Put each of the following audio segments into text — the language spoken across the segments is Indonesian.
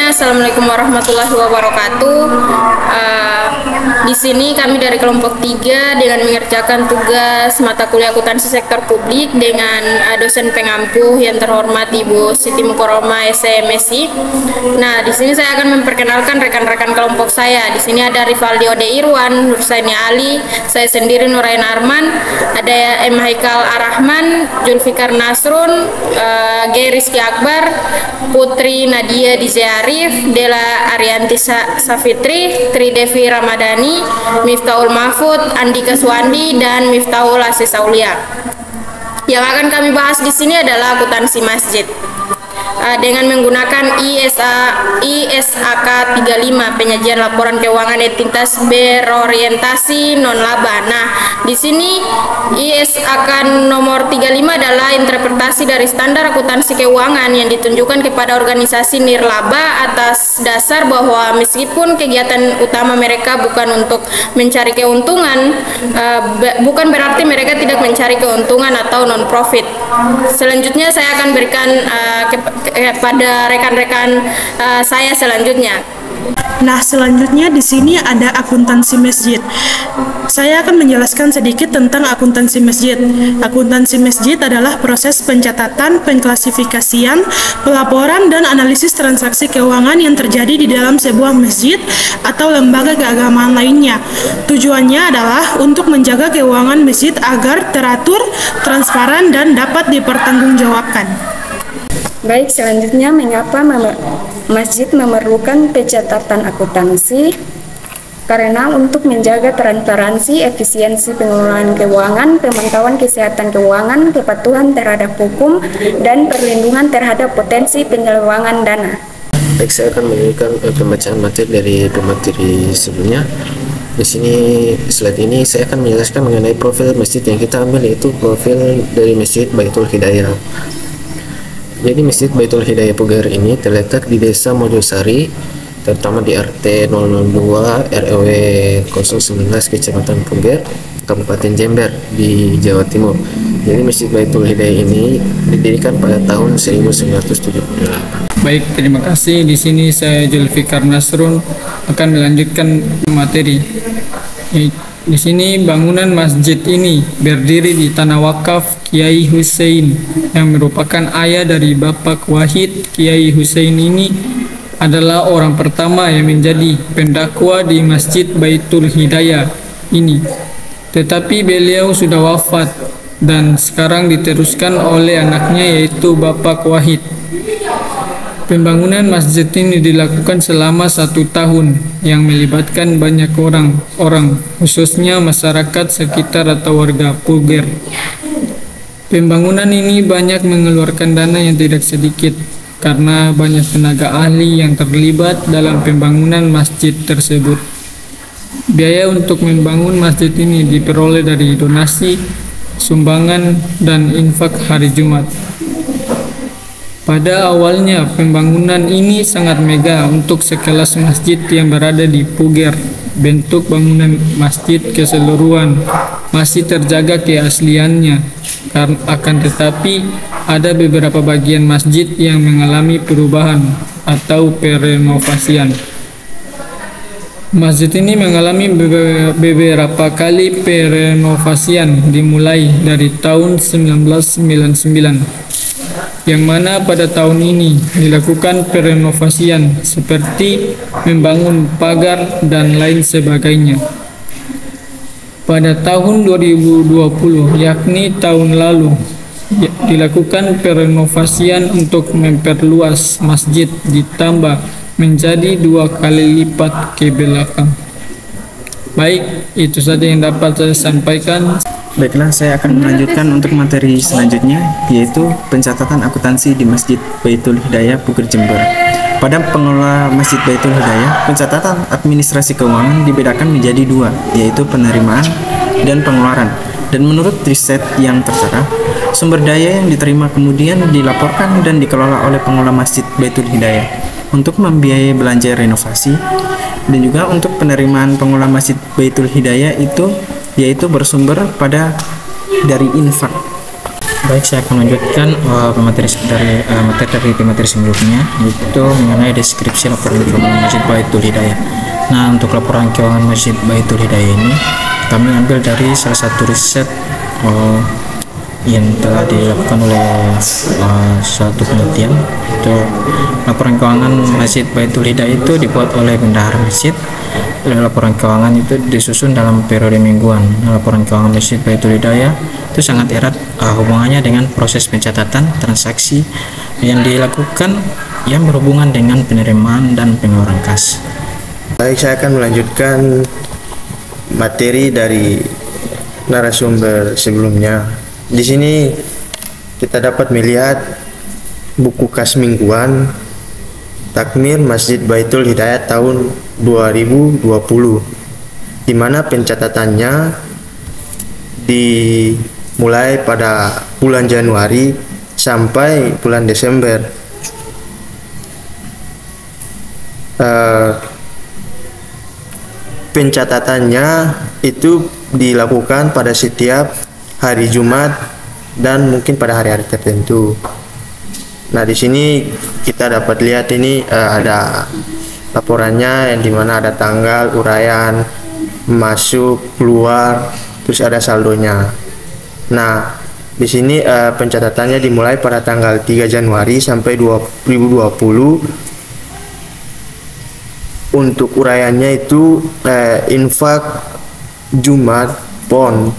semuanya, Assalamualaikum warahmatullahi wabarakatuh. Di sini kami dari kelompok 3 dengan mengerjakan tugas mata kuliah akuntansi sektor publik dengan dosen pengampu yang terhormat Ibu Siti Mukoroma SMSI. Nah, di sini saya akan memperkenalkan rekan-rekan kelompok saya. Di sini ada Rivaldi Ode Irwan, Nursaini Ali, saya sendiri Nurain Arman, ada M Haikal Arahman, Julfikar Nasrun, G Rizky Akbar, Putri Nadia Dize Arif, Dela Arianti Safitri, Tridevi Ramadhani, Miftahul Mahfud, Andika Suwandi, dan Miftahul Asis Aulia. Yang akan kami bahas di sini adalah akuntansi masjid. Dengan menggunakan ISAK 35 penyajian laporan keuangan entitas berorientasi non laba. Nah, di sini ISAK nomor 35 adalah interpretasi dari standar akuntansi keuangan yang ditunjukkan kepada organisasi nirlaba atas dasar bahwa meskipun kegiatan utama mereka bukan untuk mencari keuntungan, bukan berarti mereka tidak mencari keuntungan atau non profit. Selanjutnya saya akan berikan kepada rekan-rekan saya selanjutnya. Nah, selanjutnya di sini ada akuntansi masjid. Saya akan menjelaskan sedikit tentang akuntansi masjid. Akuntansi masjid adalah proses pencatatan, pengklasifikasian, pelaporan, dan analisis transaksi keuangan yang terjadi di dalam sebuah masjid atau lembaga keagamaan lainnya. Tujuannya adalah untuk menjaga keuangan masjid agar teratur, transparan, dan dapat dipertanggungjawabkan. Baik, selanjutnya mengapa masjid memerlukan pencatatan akuntansi? Karena untuk menjaga transparansi, efisiensi pengelolaan keuangan, pemantauan kesehatan keuangan, kepatuhan terhadap hukum, dan perlindungan terhadap potensi penyelewengan dana. Baik, saya akan menunjukkan pembacaan materi dari pemateri sebelumnya. Di sini slide ini saya akan menjelaskan mengenai profil masjid yang kita ambil, yaitu profil dari Masjid Baitul Hidayah. Jadi Masjid Baitul Hidayah Puger ini terletak di Desa Mojosari, terutama di RT 002 RW 019 Kecamatan Puger, Kabupaten Jember di Jawa Timur. Jadi Masjid Baitul Hidayah ini didirikan pada tahun 1978. Baik, terima kasih. Di sini saya Julfikar Nasrun akan melanjutkan materi. Di sini bangunan masjid ini berdiri di tanah wakaf Kiai Hussein yang merupakan ayah dari Bapak Wahid. Kiai Hussein ini adalah orang pertama yang menjadi pendakwa di Masjid Baitul Hidayah ini. Tetapi beliau sudah wafat dan sekarang diteruskan oleh anaknya, yaitu Bapak Wahid. Pembangunan masjid ini dilakukan selama 1 tahun yang melibatkan banyak orang, khususnya masyarakat sekitar atau warga Puger. Pembangunan ini banyak mengeluarkan dana yang tidak sedikit karena banyak tenaga ahli yang terlibat dalam pembangunan masjid tersebut. Biaya untuk membangun masjid ini diperoleh dari donasi, sumbangan, dan infak hari Jumat. Pada awalnya pembangunan ini sangat megah untuk sekelas masjid yang berada di Puger. Bentuk bangunan masjid keseluruhan masih terjaga keasliannya, akan tetapi ada beberapa bagian masjid yang mengalami perubahan atau perenovasian. Masjid ini mengalami beberapa kali perenovasian dimulai dari tahun 1999. Yang mana pada tahun ini dilakukan perenovasian seperti membangun pagar dan lain sebagainya. Pada tahun 2020, yakni tahun lalu, dilakukan perenovasian untuk memperluas masjid ditambah menjadi 2 kali lipat ke belakang. Baik, itu saja yang dapat saya sampaikan. Baiklah, saya akan melanjutkan untuk materi selanjutnya, yaitu pencatatan akuntansi di Masjid Baitul Hidayah Puger Jember. Pada pengelola Masjid Baitul Hidayah, pencatatan administrasi keuangan dibedakan menjadi 2, yaitu penerimaan dan pengeluaran. Dan menurut riset yang tertera, sumber daya yang diterima kemudian dilaporkan dan dikelola oleh pengelola Masjid Baitul Hidayah untuk membiayai belanja renovasi, dan juga untuk penerimaan pengelola Masjid Baitul Hidayah itu yaitu bersumber dari infak. Baik, saya akan melanjutkan materi dari sebelumnya, yaitu mengenai deskripsi laporan keuangan Masjid Baitul Hidayah. Nah, untuk laporan keuangan Masjid Baitul Hidayah ini kami ambil dari salah satu riset yang telah dilakukan oleh suatu penelitian. Itu laporan keuangan Masjid Baitul Hidayah itu dibuat oleh bendahara masjid. Laporan keuangan itu disusun dalam periode mingguan. Laporan keuangan Masjid Baitul Hidayah itu sangat erat hubungannya dengan proses pencatatan transaksi yang dilakukan yang berhubungan dengan penerimaan dan pengeluaran kas. Baik, saya akan melanjutkan materi dari narasumber sebelumnya. Di sini kita dapat melihat buku kas mingguan Takmir Masjid Baitul Hidayah tahun 2020, di mana pencatatannya dimulai pada bulan Januari sampai bulan Desember. Pencatatannya itu dilakukan pada setiap hari Jumat dan mungkin pada hari-hari tertentu. Nah, di sini kita dapat lihat ini ada laporannya yang dimana ada tanggal, uraian, masuk, keluar, terus ada saldonya. Nah, di sini pencatatannya dimulai pada tanggal 3 Januari sampai 2020. Untuk uraiannya itu infak Jumat PON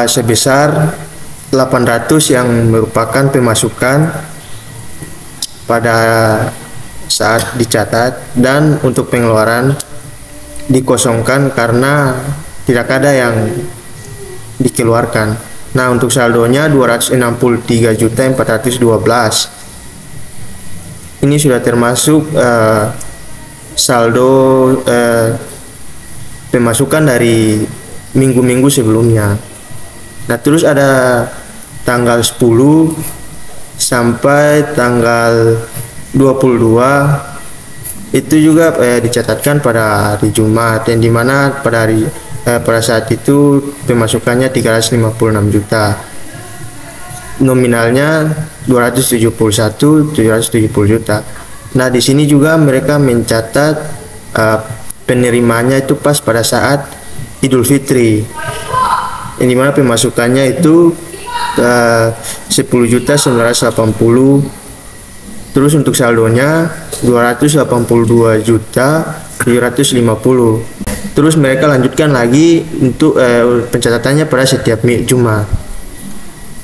sebesar 800 yang merupakan pemasukan pada saat dicatat, dan untuk pengeluaran dikosongkan karena tidak ada yang dikeluarkan. Nah, untuk saldonya 263.412. Ini sudah termasuk saldo pemasukan dari minggu-minggu sebelumnya. Nah, terus ada tanggal 10 sampai tanggal 22 itu juga dicatatkan pada hari Jumat, yang dimana pada saat itu pemasukannya 356 juta, nominalnya 271.770 juta. Nah, di sini juga mereka mencatat penerimanya itu pas pada saat Idul Fitri, yang dimana pemasukannya itu 10.980. Terus untuk saldonya 282.750. Terus mereka lanjutkan lagi untuk pencatatannya pada setiap Jumat,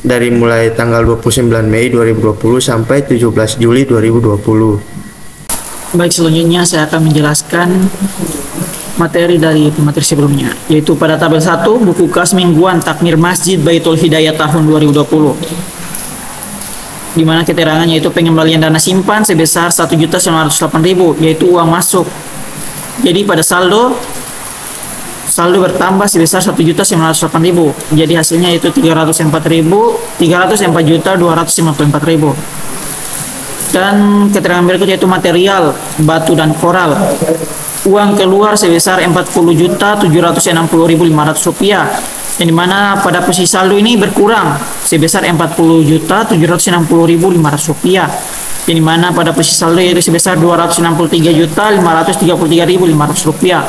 dari mulai tanggal 29 Mei 2020 sampai 17 Juli 2020. Baik, selanjutnya saya akan menjelaskan materi dari materi sebelumnya, yaitu pada tabel 1 buku kas mingguan Takmir Masjid Baitul Hidayah tahun 2020, di mana keterangannya itu pengembalian dana simpan sebesar 1.908.000, yaitu uang masuk. Jadi pada saldo bertambah sebesar 1.908.000, jadi hasilnya itu 304.254.000. Dan keterangan berikut yaitu material batu dan koral. Uang keluar sebesar 40.760.500 rupiah, yang dimana pada posisi saldo ini berkurang sebesar 40.760.500 rupiah, yang dimana pada posisi saldo yaitu sebesar 263.533.500 rupiah.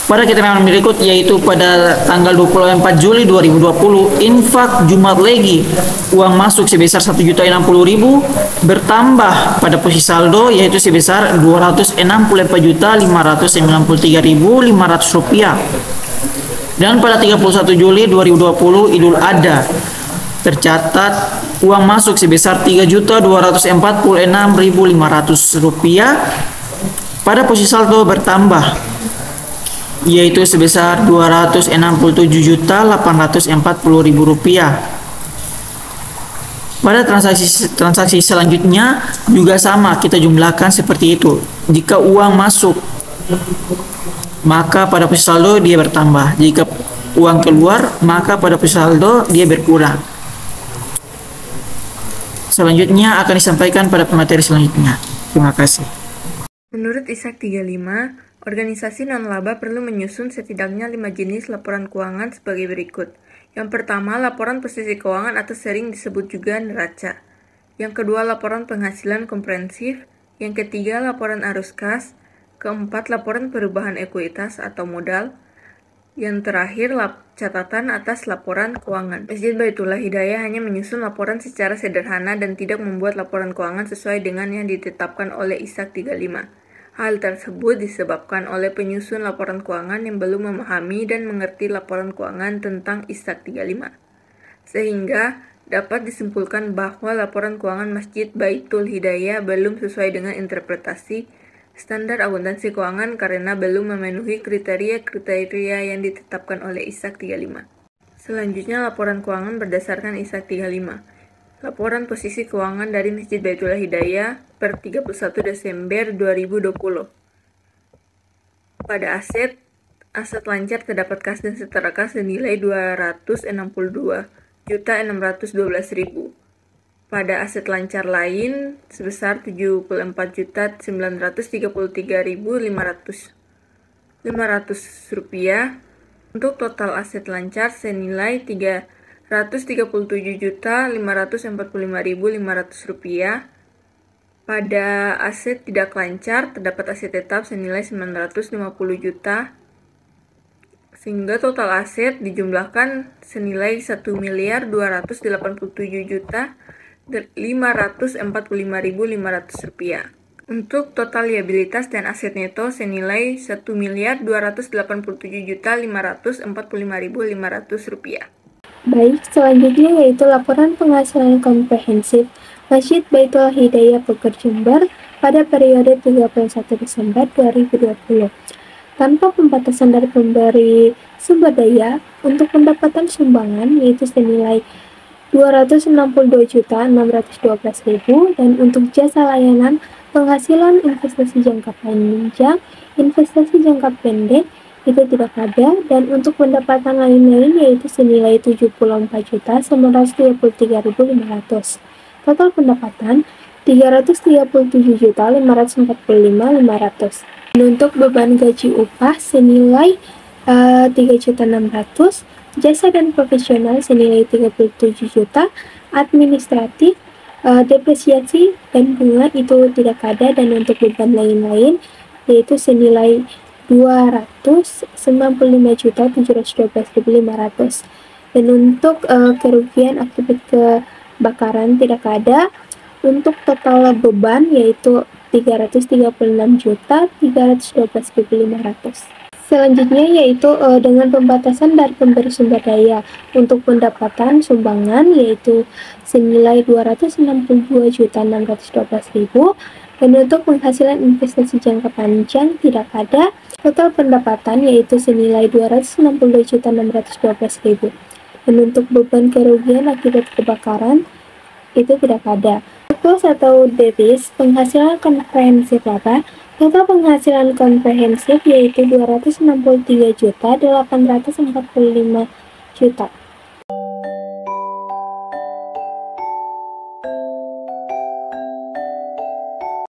Pada keterangan berikut yaitu pada tanggal 24 Juli 2020, infak Jumat Legi, uang masuk sebesar 1.060.000 bertambah pada posisi saldo yaitu sebesar 264.593.500 rupiah. Dan pada 31 Juli 2020 Idul Adha, tercatat uang masuk sebesar 3.246.500 rupiah. Pada posisi saldo bertambah yaitu sebesar 267.840.000 rupiah. Pada transaksi selanjutnya juga sama, kita jumlahkan seperti itu. Jika uang masuk, maka pada posisi saldo dia bertambah. Jika uang keluar, maka pada posisi saldo dia berkurang. Selanjutnya akan disampaikan pada pemateri selanjutnya. Terima kasih. Menurut Ishak 35, Organisasi non-laba perlu menyusun setidaknya 5 jenis laporan keuangan sebagai berikut. Yang pertama, laporan posisi keuangan atau sering disebut juga neraca. Yang kedua, laporan penghasilan komprehensif. Yang ketiga, laporan arus kas. Keempat, laporan perubahan ekuitas atau modal. Yang terakhir, catatan atas laporan keuangan. Masjid Baitullah Hidayah hanya menyusun laporan secara sederhana dan tidak membuat laporan keuangan sesuai dengan yang ditetapkan oleh ISAK 35. Hal tersebut disebabkan oleh penyusun laporan keuangan yang belum memahami dan mengerti laporan keuangan tentang ISAK 35. Sehingga dapat disimpulkan bahwa laporan keuangan Masjid Baitul Hidayah belum sesuai dengan interpretasi standar akuntansi keuangan karena belum memenuhi kriteria-kriteria yang ditetapkan oleh ISAK 35. Selanjutnya, laporan keuangan berdasarkan ISAK 35. Laporan posisi keuangan dari Masjid Baitullah Hidayah per 31 Desember 2020. Pada aset lancar terdapat kas dan setara kas senilai 262.612.000. Pada aset lancar lain sebesar 74.933.500 rupiah. Untuk total aset lancar senilai 337.545.500 rupiah. Pada aset tidak lancar terdapat aset tetap senilai 950 juta, sehingga total aset dijumlahkan senilai 1.287.545.500 rupiah. Untuk total liabilitas dan aset neto senilai 1.287.545.500 rupiah. Baik, selanjutnya yaitu laporan penghasilan komprehensif Masjid Baitullah Hidayah Bogor Jember pada periode 31 Desember 2020. Tanpa pembatasan dari pemberi sumber daya, untuk pendapatan sumbangan yaitu senilai 262.612.000 dan untuk jasa layanan penghasilan investasi jangka panjang, investasi jangka pendek itu tidak ada, dan untuk pendapatan lain-lain yaitu senilai 74.933.500. Total pendapatan 337.545.500. Dan untuk beban gaji upah senilai 3.600.000, jasa dan profesional senilai 37 juta, administratif, depresiasi dan bunga itu tidak ada, dan untuk beban lain-lain yaitu senilai 295.712.500. Dan untuk kerugian akibat kebakaran tidak ada. Untuk total beban yaitu 336.312.500. Selanjutnya yaitu dengan pembatasan dari pemberi sumber daya. Untuk pendapatan sumbangan yaitu senilai 262.612.000, dan untuk penghasilan investasi jangka panjang tidak ada. Total pendapatan yaitu senilai 262.612.000. Dan untuk beban kerugian akibat kebakaran itu tidak ada. Surplus atau devis penghasilan komprehensif laba. Total penghasilan komprehensif yaitu 263.845.000.